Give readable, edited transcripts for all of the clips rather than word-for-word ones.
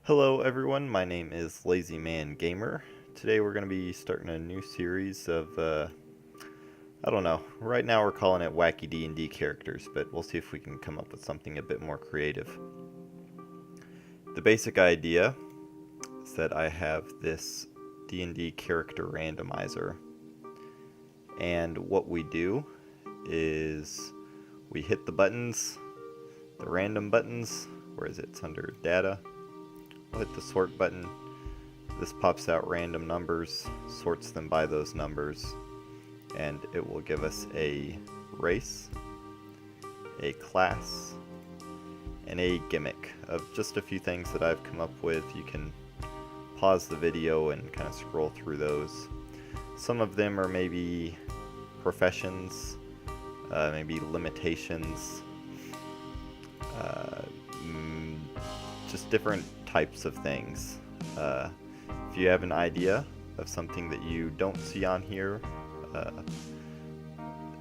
Hello everyone, my name is Lazy Man Gamer. Today we're going to be starting a new series of, I don't know, right now we're calling it Wacky D&D characters, but we'll see if we can come up with something a bit more creative. The basic idea is that I have this D&D character randomizer, and what we do is we hit the buttons, the random buttons. Where is it? It's under data. We'll hit the sort button. This pops out random numbers, sorts them by those numbers, and it will give us a race, a class, and a gimmick of just a few things that I've come up with. You can pause the video and kind of scroll through those. Some of them are maybe professions, maybe limitations, just different types of things. If you have an idea of something that you don't see on here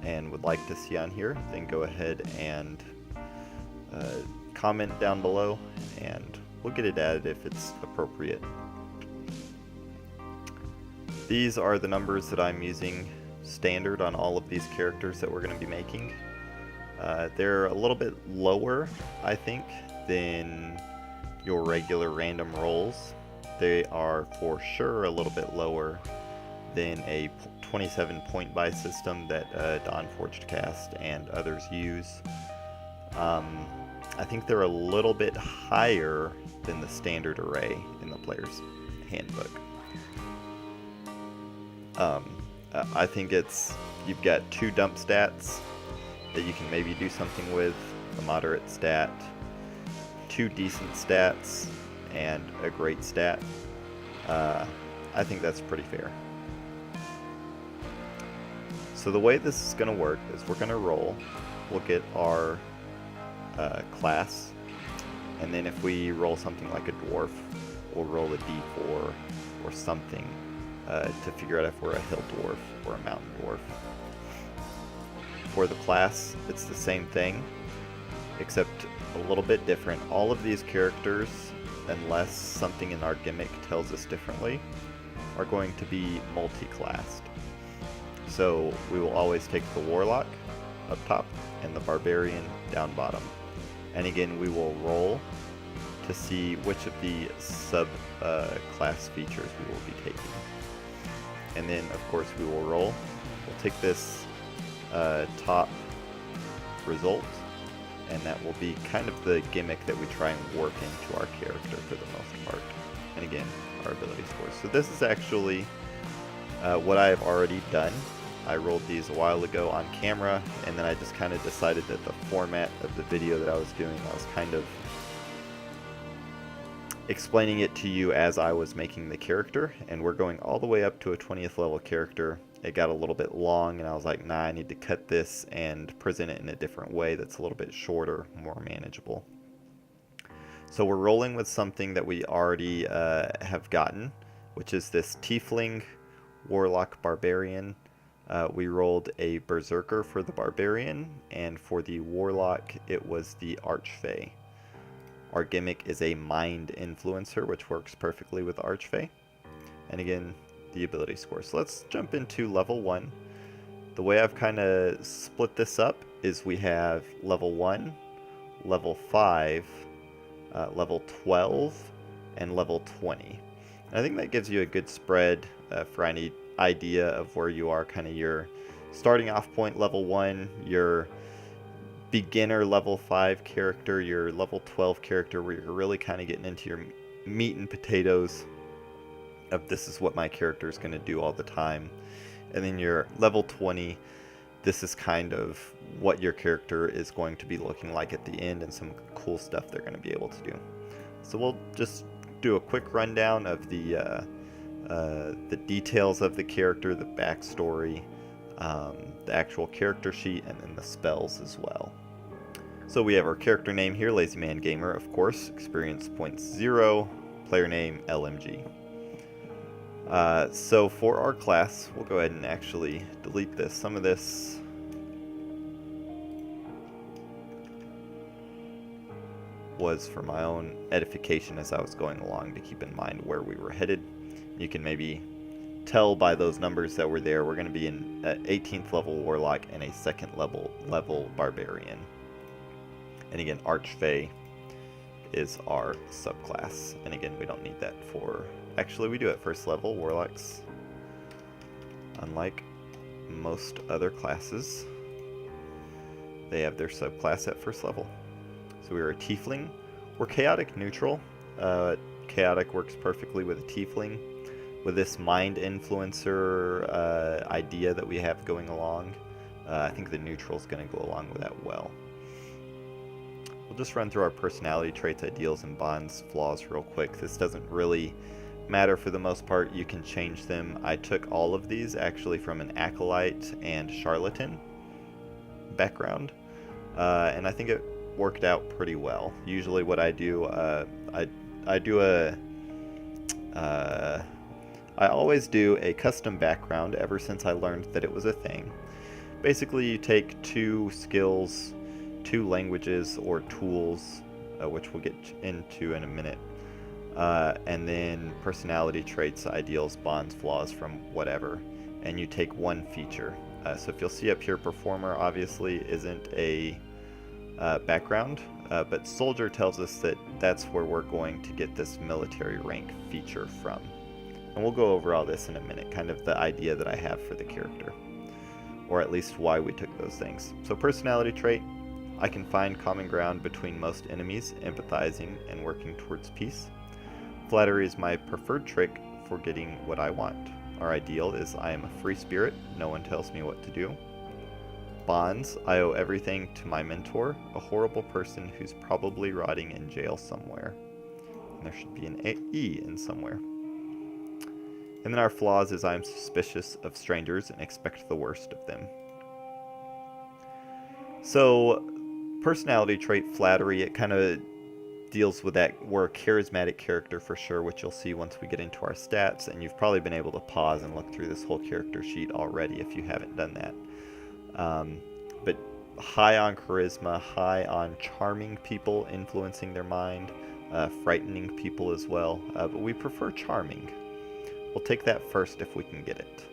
and would like to see on here, then go ahead and comment down below and we'll get it added if it's appropriate. These are the numbers that I'm using standard on all of these characters that we're going to be making. They're a little bit lower, I think, than your regular random rolls. They are for sure a little bit lower than a 27 point buy system that Dawn Forged Cast and others use. I think they're a little bit higher than the standard array in the player's handbook. I think you've got two dump stats that you can maybe do something with, a moderate stat, two decent stats, and a great stat. I think that's pretty fair. So the way this is going to work is we're going to roll. We'll get our class, and then if we roll something like a dwarf, we'll roll a d4 or something to figure out if we're a hill dwarf or a mountain dwarf. For the class, it's the same thing, except a little bit different. All of these characters, unless something in our gimmick tells us differently, are going to be multi-classed. So we will always take the Warlock up top and the Barbarian down bottom. And again, we will roll to see which of the sub-class features we will be taking. And then, of course, we will roll. We'll take this top result, and that will be kind of the gimmick that we try and work into our character for the most part. And again, our ability scores. So this is actually what I have already done. I rolled these a while ago on camera, and then I just kind of decided that the format of the video that I was doing, I was kind of explaining it to you as I was making the character, and we're going all the way up to a 20th level character. It got a little bit long, and I was like, nah, I need to cut this and present it in a different way that's a little bit shorter, more manageable. So we're rolling with something that we already have gotten, which is this Tiefling Warlock Barbarian. We rolled a Berserker for the Barbarian, and for the Warlock, it was the Archfey. Our gimmick is a Mind Influencer, which works perfectly with Archfey. And again, the ability score. So let's jump into level 1. The way I've kind of split this up is we have level 1, level 5, level 12, and level 20. And I think that gives you a good spread for any idea of where you are, kind of your starting off point level 1, your beginner level 5 character, your level 12 character where you're really kind of getting into your meat and potatoes of this is what my character is going to do all the time. And then your level 20, this is kind of what your character is going to be looking like at the end and some cool stuff they're going to be able to do. So we'll just do a quick rundown of the details of the character, the backstory, the actual character sheet, and then the spells as well. So we have our character name here, Lazy Man Gamer, of course, experience points 0, player name LMG. So for our class, we'll go ahead and actually delete this. Some of this was for my own edification as I was going along to keep in mind where we were headed. You can maybe tell by those numbers that were there, we're going to be in 18th level Warlock and a 2nd level Barbarian. And again, Archfey is our subclass. And again, we don't need that for... Actually, we do at 1st level. Warlocks, unlike most other classes, they have their subclass at 1st level. So we are a Tiefling. We're Chaotic Neutral. Chaotic works perfectly with a Tiefling. With this Mind Influencer idea that we have going along, I think the Neutral is going to go along with that well. We'll just run through our personality traits, ideals, and bonds, flaws real quick. This doesn't really matter for the most part. You can change them. I took all of these actually from an Acolyte and Charlatan background, and I think it worked out pretty well. Usually what I do, I always do a custom background ever since I learned that it was a thing. Basically, you take 2 skills, 2 languages or tools, which we'll get into in a minute, and then personality traits, ideals, bonds, flaws from whatever, and you take 1 feature. So if you'll see up here, Performer obviously isn't a background, but Soldier tells us that that's where we're going to get this military rank feature from. And we'll go over all this in a minute, kind of the idea that I have for the character, or at least why we took those things. So personality trait, I can find common ground between most enemies, empathizing and working towards peace. Flattery is my preferred trick for getting what I want. Our ideal is I am a free spirit, no one tells me what to do. Bonds, I owe everything to my mentor, a horrible person who's probably rotting in jail somewhere. And there should be an E in somewhere. And then our flaws is I am suspicious of strangers and expect the worst of them. So, personality trait, flattery, it kind of deals with that. We're a charismatic character for sure, which you'll see once we get into our stats, and you've probably been able to pause and look through this whole character sheet already if you haven't done that. But high on charisma, high on charming people, influencing their mind, frightening people as well, but we prefer charming. We'll take that first if we can get it.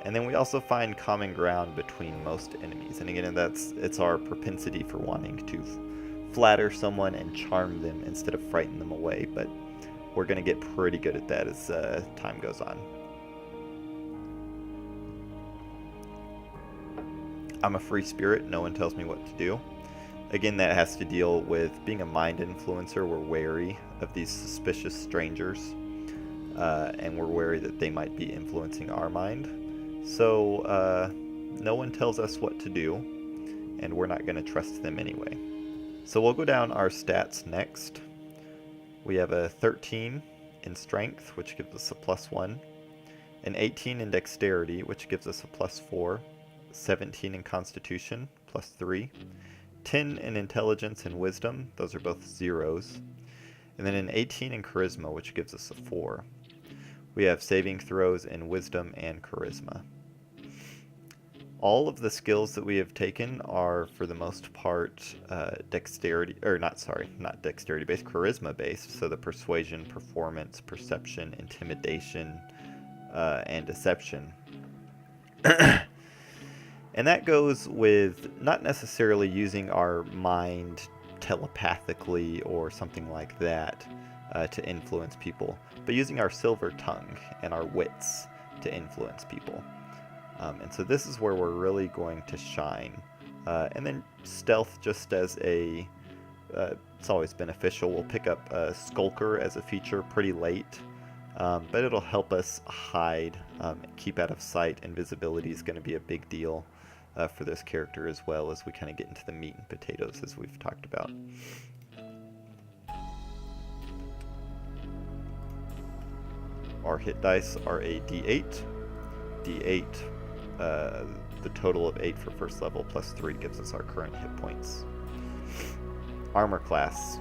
And then we also find common ground between most enemies. And again, it's our propensity for wanting to flatter someone and charm them instead of frighten them away. But we're going to get pretty good at that as time goes on. I'm a free spirit. No one tells me what to do. Again, that has to deal with being a mind influencer. We're wary of these suspicious strangers. And we're wary that they might be influencing our mind. So no one tells us what to do, and we're not going to trust them anyway. So we'll go down our stats next. We have a 13 in strength, which gives us a +1, an 18 in dexterity, which gives us a +4, 17 in constitution, +3, 10 in intelligence and wisdom, those are both zeros, and then an 18 in charisma, which gives us a 4. We have saving throws in wisdom and charisma. All of the skills that we have taken are, for the most part, dexterity, or not dexterity based, charisma based. So the persuasion, performance, perception, intimidation, and deception. And that goes with not necessarily using our mind telepathically or something like that to influence people, but using our silver tongue and our wits to influence people. And so this is where we're really going to shine. And then stealth, just as a, it's always beneficial. We'll pick up Skulker as a feature pretty late, but it'll help us hide, keep out of sight. Invisibility is going to be a big deal for this character as well, as we kind of get into the meat and potatoes as we've talked about. Our hit dice are a D8. D8, the total of 8 for first level plus 3 gives us our current hit points. Armor class.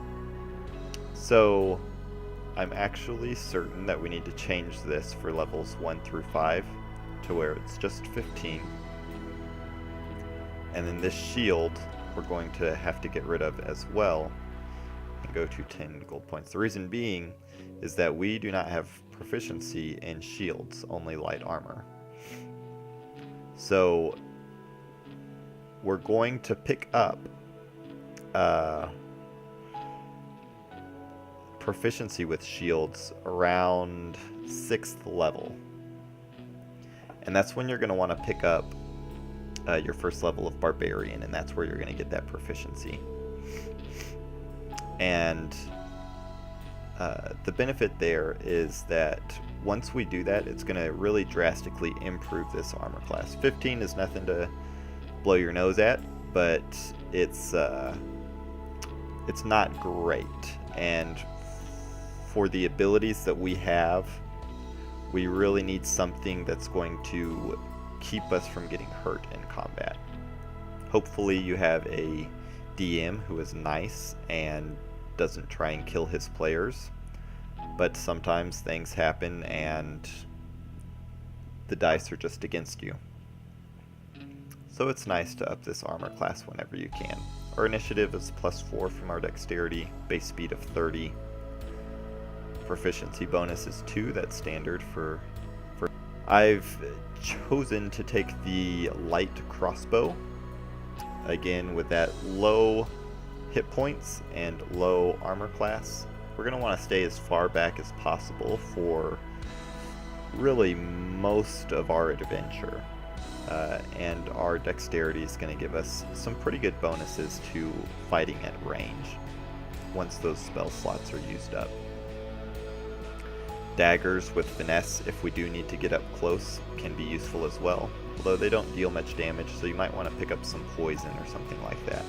So I'm actually certain that we need to change this for levels 1 through 5 to where it's just 15. And then this shield we're going to have to get rid of as well. and go to 10 gold points. The reason being is that we do not have proficiency in shields, only light armor. So we're going to pick up proficiency with shields around 6th level. And that's when you're going to want to pick up your first level of Barbarian, and that's where you're going to get that proficiency. And the benefit there is that once we do that, it's going to really drastically improve this armor class. 15 is nothing to blow your nose at, but it's not great. And for the abilities that we have, we really need something that's going to keep us from getting hurt in combat. Hopefully you have a DM who is nice and doesn't try and kill his players, but sometimes things happen and the dice are just against you. So it's nice to up this armor class whenever you can. Our initiative is +4 from our dexterity, base speed of 30. Proficiency bonus is 2, that's standard for... I've chosen to take the light crossbow, again with that low hit points and low armor class. We're going to want to stay as far back as possible for really most of our adventure. And our dexterity is going to give us some pretty good bonuses to fighting at range once those spell slots are used up. Daggers with finesse, if we do need to get up close, can be useful as well, although they don't deal much damage, so you might want to pick up some poison or something like that.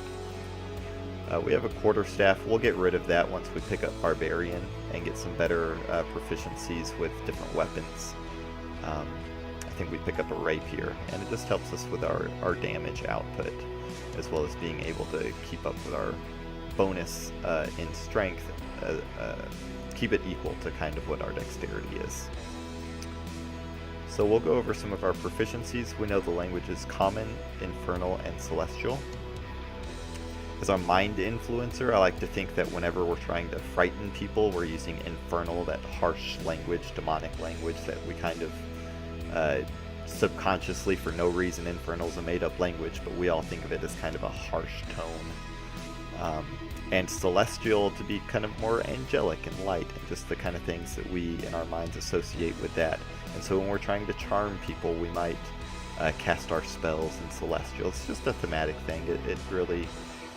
We have a quarterstaff. We'll get rid of that once we pick up Barbarian and get some better proficiencies with different weapons. I think we pick up a rapier, and it just helps us with our damage output, as well as being able to keep up with our bonus in strength, keep it equal to kind of what our dexterity is. So we'll go over some of our proficiencies. We know the languages Common, Infernal, and Celestial. As our mind influencer, I like to think that whenever we're trying to frighten people, we're using Infernal, that harsh language, demonic language that we kind of subconsciously, for no reason, Infernal's a made-up language, but we all think of it as kind of a harsh tone. And Celestial to be kind of more angelic and light, and just the kind of things that we in our minds associate with that. And so when we're trying to charm people, we might cast our spells in Celestial. It's just a thematic thing. It really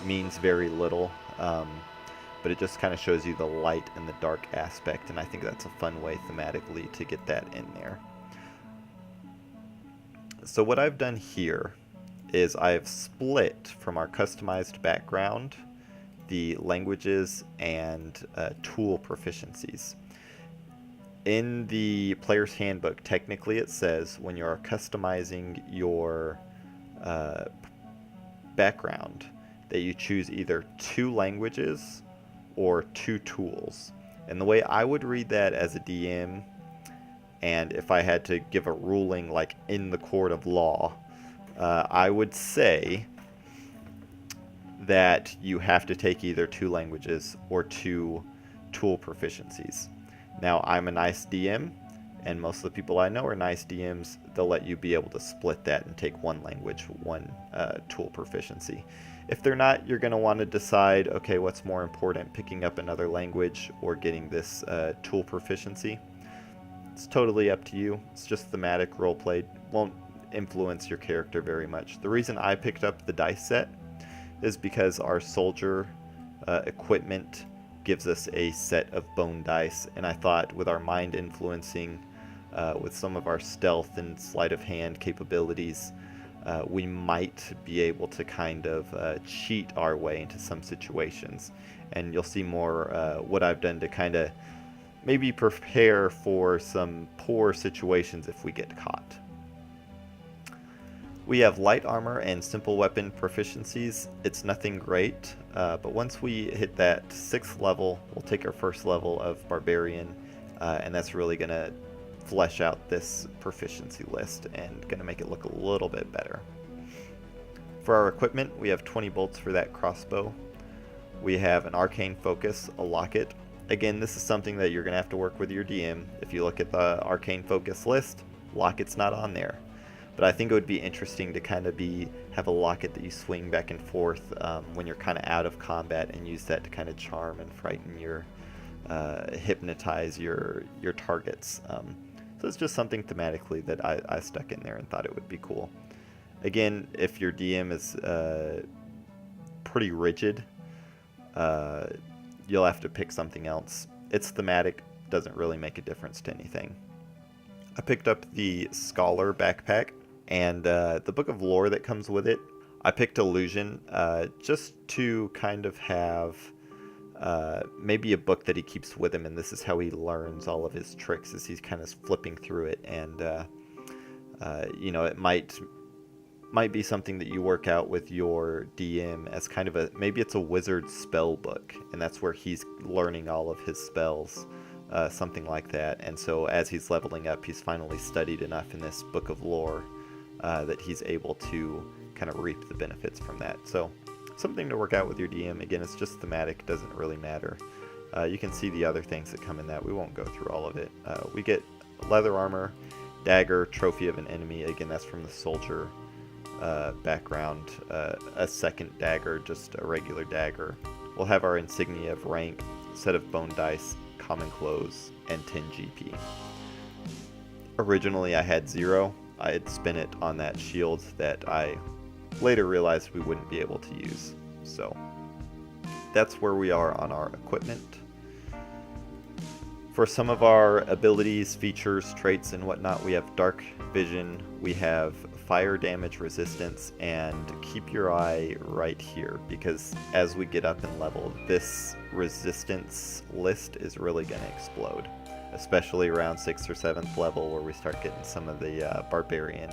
means very little, but it just kind of shows you the light and the dark aspect, and I think that's a fun way thematically to get that in there. So what I've done here is I've split from our customized background the languages and tool proficiencies. In the player's handbook, technically it says when you're customizing your background that you choose either 2 languages or 2 tools. And the way I would read that as a DM, and if I had to give a ruling like in the court of law, I would say that you have to take either 2 languages or 2 tool proficiencies. Now, I'm a nice DM, and most of the people I know are nice DMs. They'll let you be able to split that and take 1 language, 1 tool proficiency. If they're not, you're going to want to decide, okay, what's more important, picking up another language or getting this tool proficiency. It's totally up to you. It's just thematic roleplay. Won't influence your character very much. The reason I picked up the dice set is because our soldier equipment gives us a set of bone dice, and I thought with our mind influencing, with some of our stealth and sleight of hand capabilities, we might be able to kind of cheat our way into some situations. And you'll see more what I've done to kind of maybe prepare for some poor situations if we get caught. We have light armor and simple weapon proficiencies. It's nothing great, but once we hit that 6th level, we'll take our first level of Barbarian, and that's really going to flesh out this proficiency list and going to make it look a little bit better. For our equipment, we have 20 bolts for that crossbow. We have an arcane focus, a locket. Again, this is something that you're going to have to work with your DM. If you look at the arcane focus list, locket's not on there. But I think it would be interesting to kind of have a locket that you swing back and forth when you're kind of out of combat, and use that to kind of charm and frighten hypnotize your targets. So it's just something thematically that I stuck in there and thought it would be cool. Again, if your DM is pretty rigid, you'll have to pick something else. It's thematic, doesn't really make a difference to anything. I picked up the Scholar backpack and the book of lore that comes with it. I picked Illusion just to kind of have maybe a book that he keeps with him, and this is how he learns all of his tricks, as he's kind of flipping through it. And it might be something that you work out with your DM as kind of maybe it's a wizard spell book, and that's where he's learning all of his spells, something like that. And so as he's leveling up, he's finally studied enough in this book of lore that he's able to kind of reap the benefits from that. So something to work out with your DM. Again, it's just thematic, doesn't really matter. You can see the other things that come in that. We won't go through all of it. We get leather armor, dagger, trophy of an enemy. Again, that's from the soldier background. A second dagger, just a regular dagger. We'll have our insignia of rank, set of bone dice, common clothes, and 10 GP. Originally I had 0. I had spent it on that shield that I later realized we wouldn't be able to use. So that's where we are on our equipment. For some of our abilities, features, traits, and whatnot, we have dark vision, we have fire damage resistance, and keep your eye right here, because as we get up in level, this resistance list is really going to explode, especially around 6th or 7th level, where we start getting some of the Barbarian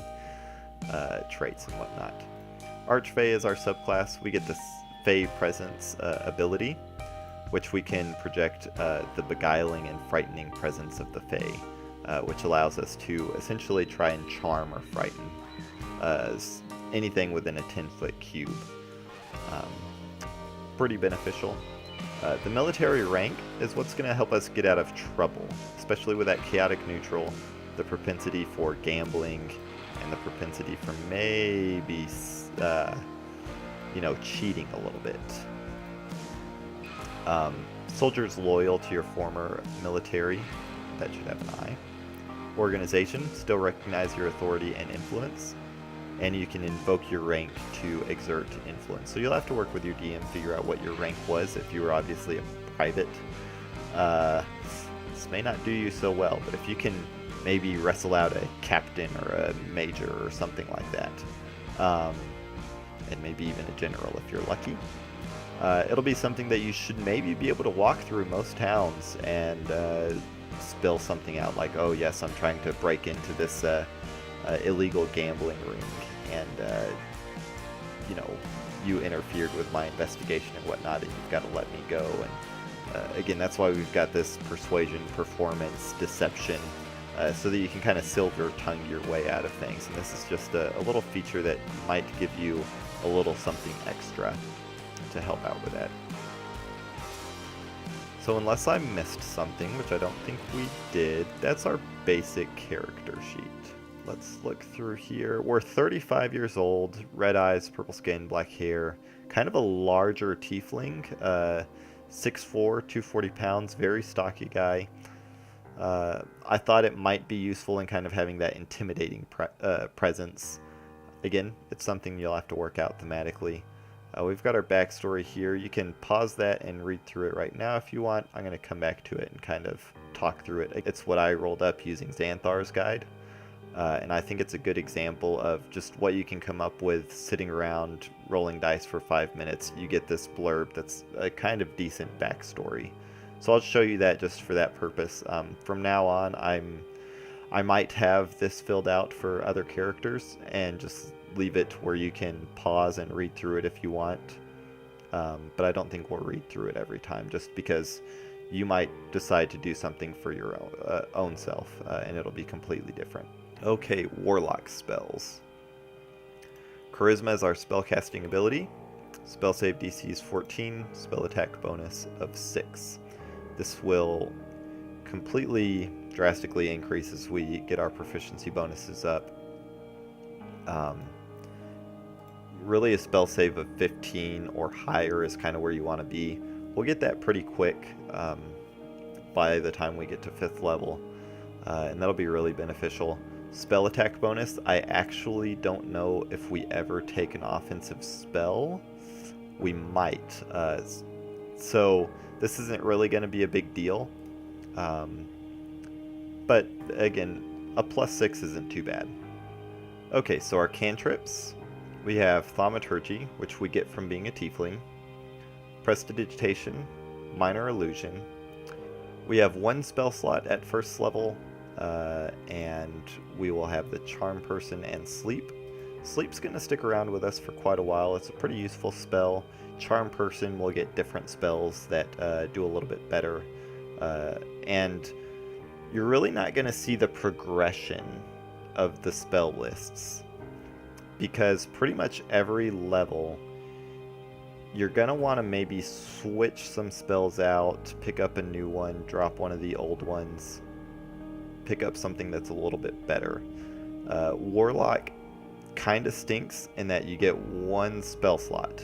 traits and whatnot. Archfey is our subclass. We get this Fey Presence ability, which we can project the beguiling and frightening presence of the Fey, which allows us to essentially try and charm or frighten anything within a 10-foot cube. Pretty beneficial. The military rank is what's going to help us get out of trouble, especially with that chaotic neutral, the propensity for gambling, and the propensity for maybe cheating a little bit. Soldiers loyal to your former military, that should have an eye. Organization, still recognize your authority and influence, and you can invoke your rank to exert influence. So you'll have to work with your DM, figure out what your rank was. If you were obviously a private, this may not do you so well, but if you can maybe wrestle out a captain or a major or something like that, and maybe even a general if you're lucky, it'll be something that you should maybe be able to walk through most towns and spill something out like, oh yes, I'm trying to break into this illegal gambling ring, and you interfered with my investigation and whatnot, and you've got to let me go. And again, that's why we've got this persuasion, performance, deception, so that you can kind of silver tongue your way out of things. And this is just a little feature that might give you a little something extra to help out with that. So unless I missed something, which I don't think we did, that's our basic character sheet. Let's look through here. We're 35 years old, red eyes, purple skin, black hair, kind of a larger tiefling, 6'4", 240 pounds, very stocky guy. I thought it might be useful in kind of having that intimidating presence. Again, it's something you'll have to work out thematically. We've got our backstory here. You can pause that and read through it right now if you want. I'm going to come back to it and kind of talk through it. It's what I rolled up using Xanthar's guide. And I think it's a good example of just what you can come up with sitting around rolling dice for 5 minutes. You get this blurb that's a kind of decent backstory. So I'll show you that just for that purpose. From now on, I might have this filled out for other characters and just leave it where you can pause and read through it if you want. But I don't think we'll read through it every time, just because you might decide to do something for your own self, and it'll be completely different. Okay, Warlock spells. Charisma is our spellcasting ability. Spell save DC is 14, spell attack bonus of 6. This will completely drastically increase as we get our proficiency bonuses up. Really a spell save of 15 or higher is kind of where you want to be. We'll get that pretty quick by the time we get to 5th level, and that'll be really beneficial. Spell attack bonus, I actually don't know if we ever take an offensive spell. We might. So this isn't really going to be a big deal. But again, a +6 isn't too bad. Okay, so our cantrips. We have Thaumaturgy, which we get from being a tiefling. Prestidigitation, Minor Illusion. We have 1 spell slot at 1st level, and we will have the Charm Person and Sleep. Sleep's going to stick around with us for quite a while. It's a pretty useful spell. Charm Person will get different spells that do a little bit better. And you're really not going to see the progression of the spell lists, because pretty much every level you're going to want to maybe switch some spells out, pick up a new one, drop one of the old ones, pick up something that's a little bit better. Warlock kind of stinks in that you get 1 spell slot.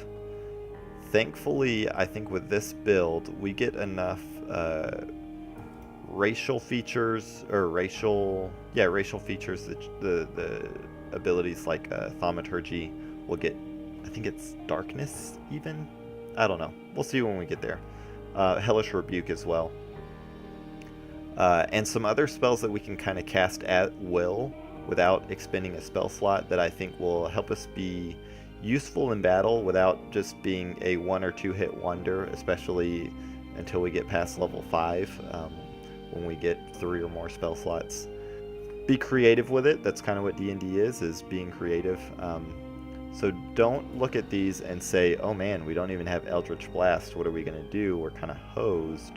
Thankfully, I think with this build we get enough racial features, or racial features that the abilities like Thaumaturgy will get. I think it's Darkness even? I don't know. We'll see when we get there. Hellish Rebuke as well. And some other spells that we can kind of cast at will without expending a spell slot that I think will help us be useful in battle without just being a 1 or 2 hit wonder, especially until we get past level 5, when we get 3 or more spell slots. Be creative with it. That's kind of what D&D is being creative. So don't look at these and say, oh man, we don't even have Eldritch Blast, what are we going to do? We're kind of hosed.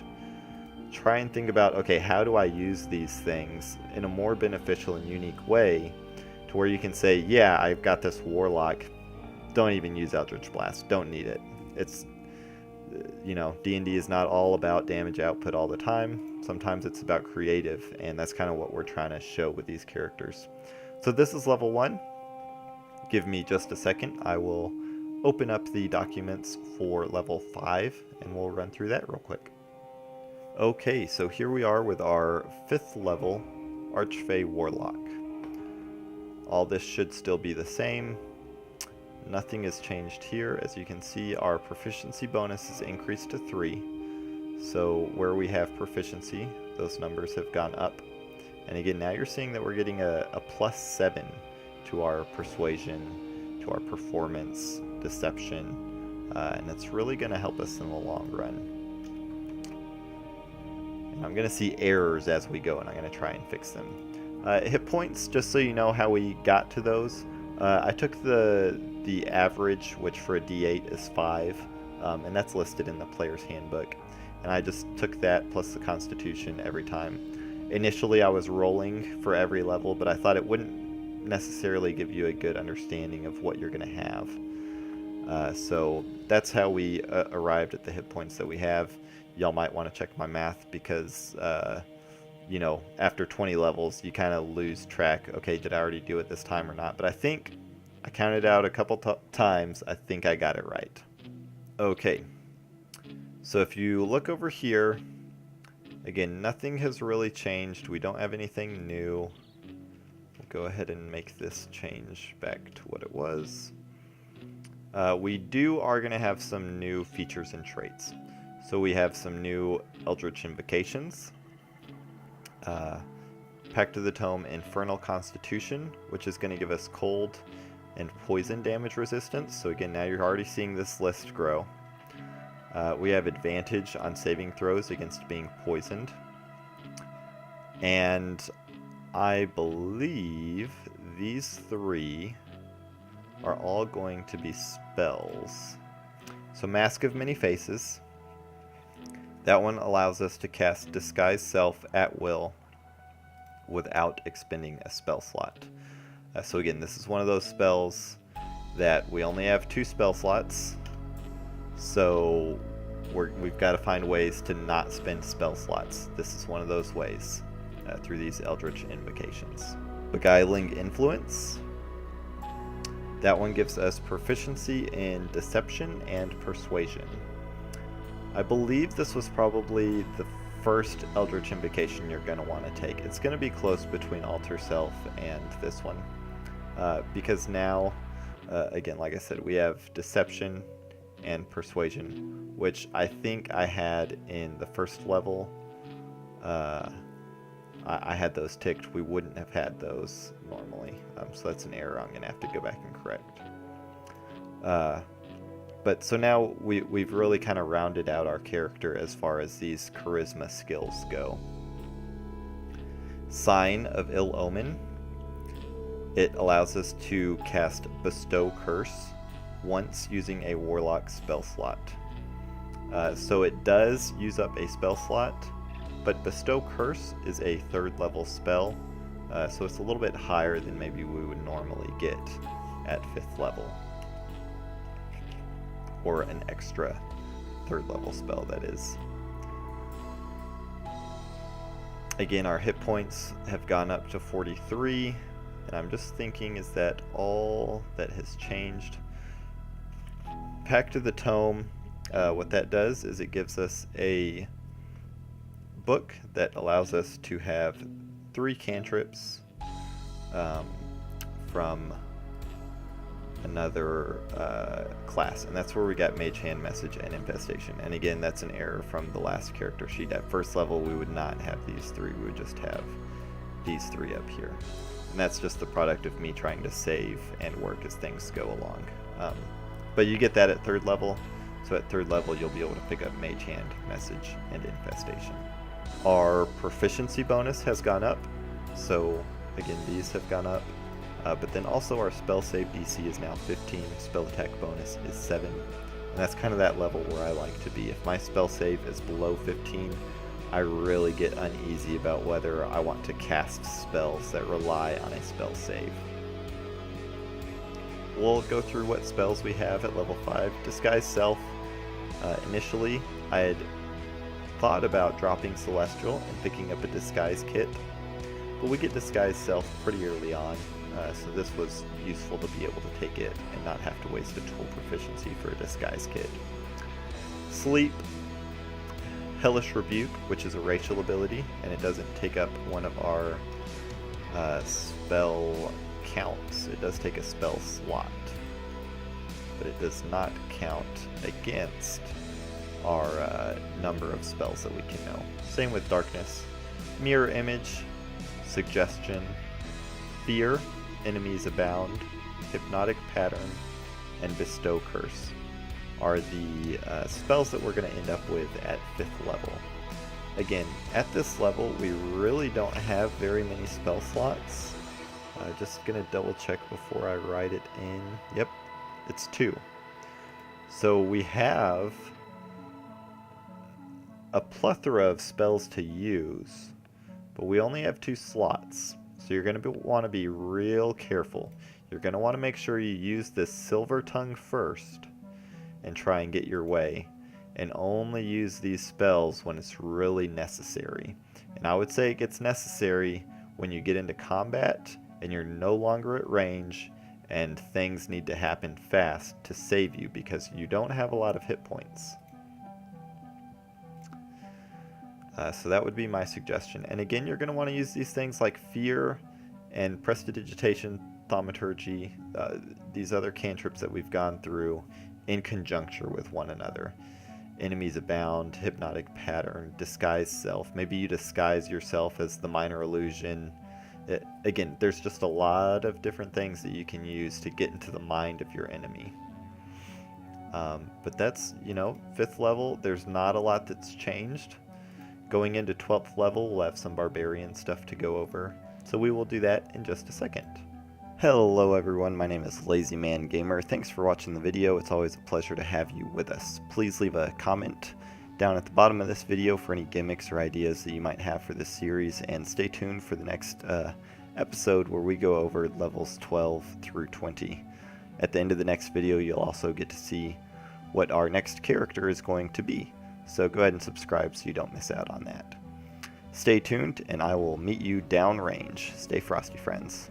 Try and think about, okay, how do I use these things in a more beneficial and unique way to where you can say, yeah, I've got this Warlock, don't even use Eldritch Blast, don't need it. It's, you know, D&D is not all about damage output all the time. Sometimes it's about creative, and that's kind of what we're trying to show with these characters. So this is level 1. Give me just a second. I will open up the documents for level 5, and we'll run through that real quick. Okay, so here we are with our 5th level Archfey Warlock. All this should still be the same. Nothing has changed here. As you can see, our proficiency bonus is increased to 3. So where we have proficiency, those numbers have gone up. And again, now you're seeing that we're getting a +7 to our persuasion, to our performance, deception, and it's really going to help us in the long run. And I'm going to see errors as we go, and I'm going to try and fix them. Hit points, just so you know how we got to those. I took the average, which for a D8 is 5, and that's listed in the player's handbook. And I just took that plus the Constitution every time. Initially, I was rolling for every level, but I thought it wouldn't necessarily give you a good understanding of what you're going to have. So that's how we arrived at the hit points that we have. Y'all might want to check my math because, you know, after 20 levels, you kind of lose track. Okay, did I already do it this time or not? But I think I counted out a couple times. I think I got it right. Okay. So if you look over here, again, nothing has really changed. We don't have anything new. We'll go ahead and make this change back to what it was. We are going to have some new features and traits. So we have some new Eldritch Invocations. Pact of the Tome Infernal Constitution, which is going to give us cold and poison damage resistance. So again, now you're already seeing this list grow. We have advantage on saving throws against being poisoned. And I believe these 3 are all going to be spells. So Mask of Many Faces. That one allows us to cast Disguise Self at will without expending a spell slot. So again, this is one of those spells that we only have 2 spell slots. So we've got to find ways to not spend spell slots. This is one of those ways through these Eldritch Invocations. Beguiling Influence. That one gives us proficiency in Deception and Persuasion. I believe this was probably the first Eldritch Invocation you're going to want to take. It's going to be close between Alter Self and this one. Because now, again, like I said, we have Deception and Persuasion, which I think I had in the first level. I had those ticked. We wouldn't have had those normally. So that's an error I'm going to have to go back and correct. But so now we've really kind of rounded out our character as far as these charisma skills go. Sign of Ill Omen. It allows us to cast Bestow Curse once using a Warlock spell slot. So it does use up a spell slot, but Bestow Curse is a 3rd level spell, so it's a little bit higher than maybe we would normally get at 5th level. Or an extra 3rd level spell, that is. Again, our hit points have gone up to 43, and I'm just thinking, is that all that has changed? Pact of the Tome, what that does is it gives us a book that allows us to have 3 cantrips from another class, and that's where we got Mage Hand, Message, and Infestation. And again, that's an error from the last character sheet. At 1st level we would not have these 3, we would just have these 3 up here, and that's just the product of me trying to save and work as things go along. But you get that at 3rd level, so at 3rd level you'll be able to pick up Mage Hand, Message, and Infestation. Our proficiency bonus has gone up, so again these have gone up, but then also our spell save DC is now 15, spell attack bonus is 7, and that's kind of that level where I like to be. If my spell save is below 15, I really get uneasy about whether I want to cast spells that rely on a spell save. We'll go through what spells we have at level 5. Disguise Self. Initially, I had thought about dropping Celestial and picking up a Disguise Kit, but we get Disguise Self pretty early on, so this was useful to be able to take it and not have to waste a tool proficiency for a Disguise Kit. Sleep. Hellish Rebuke, which is a racial ability, and it doesn't take up one of our spell counts. It does take a spell slot, but it does not count against our number of spells that we can know. Same with Darkness. Mirror Image, Suggestion, Fear, Enemies Abound, Hypnotic Pattern, and Bestow Curse are the spells that we're going to end up with at 5th level. Again, at this level we really don't have very many spell slots. Just going to double check before I write it in. Yep, it's 2. So we have a plethora of spells to use, but we only have 2 slots. So you're going to want to be real careful. You're going to want to make sure you use this Silver Tongue first and try and get your way, and only use these spells when it's really necessary. And I would say it gets necessary when you get into combat and you're no longer at range and things need to happen fast to save you because you don't have a lot of hit points. So that would be my suggestion. And again, you're going to want to use these things like Fear and Prestidigitation, Thaumaturgy, these other cantrips that we've gone through in conjuncture with one another. Enemies Abound, Hypnotic Pattern, Disguise Self. Maybe you disguise yourself as the Minor Illusion. Again, there's just a lot of different things that you can use to get into the mind of your enemy. But that's, 5th level, there's not a lot that's changed. Going into 12th level, we'll have some Barbarian stuff to go over, so we will do that in just a second. Hello everyone, my name is Lazy Man Gamer. Thanks for watching the video. It's always a pleasure to have you with us. Please leave a comment down at the bottom of this video for any gimmicks or ideas that you might have for this series, and stay tuned for the next episode where we go over levels 12 through 20. At the end of the next video, you'll also get to see what our next character is going to be. So go ahead and subscribe so you don't miss out on that. Stay tuned, and I will meet you downrange. Stay frosty, friends.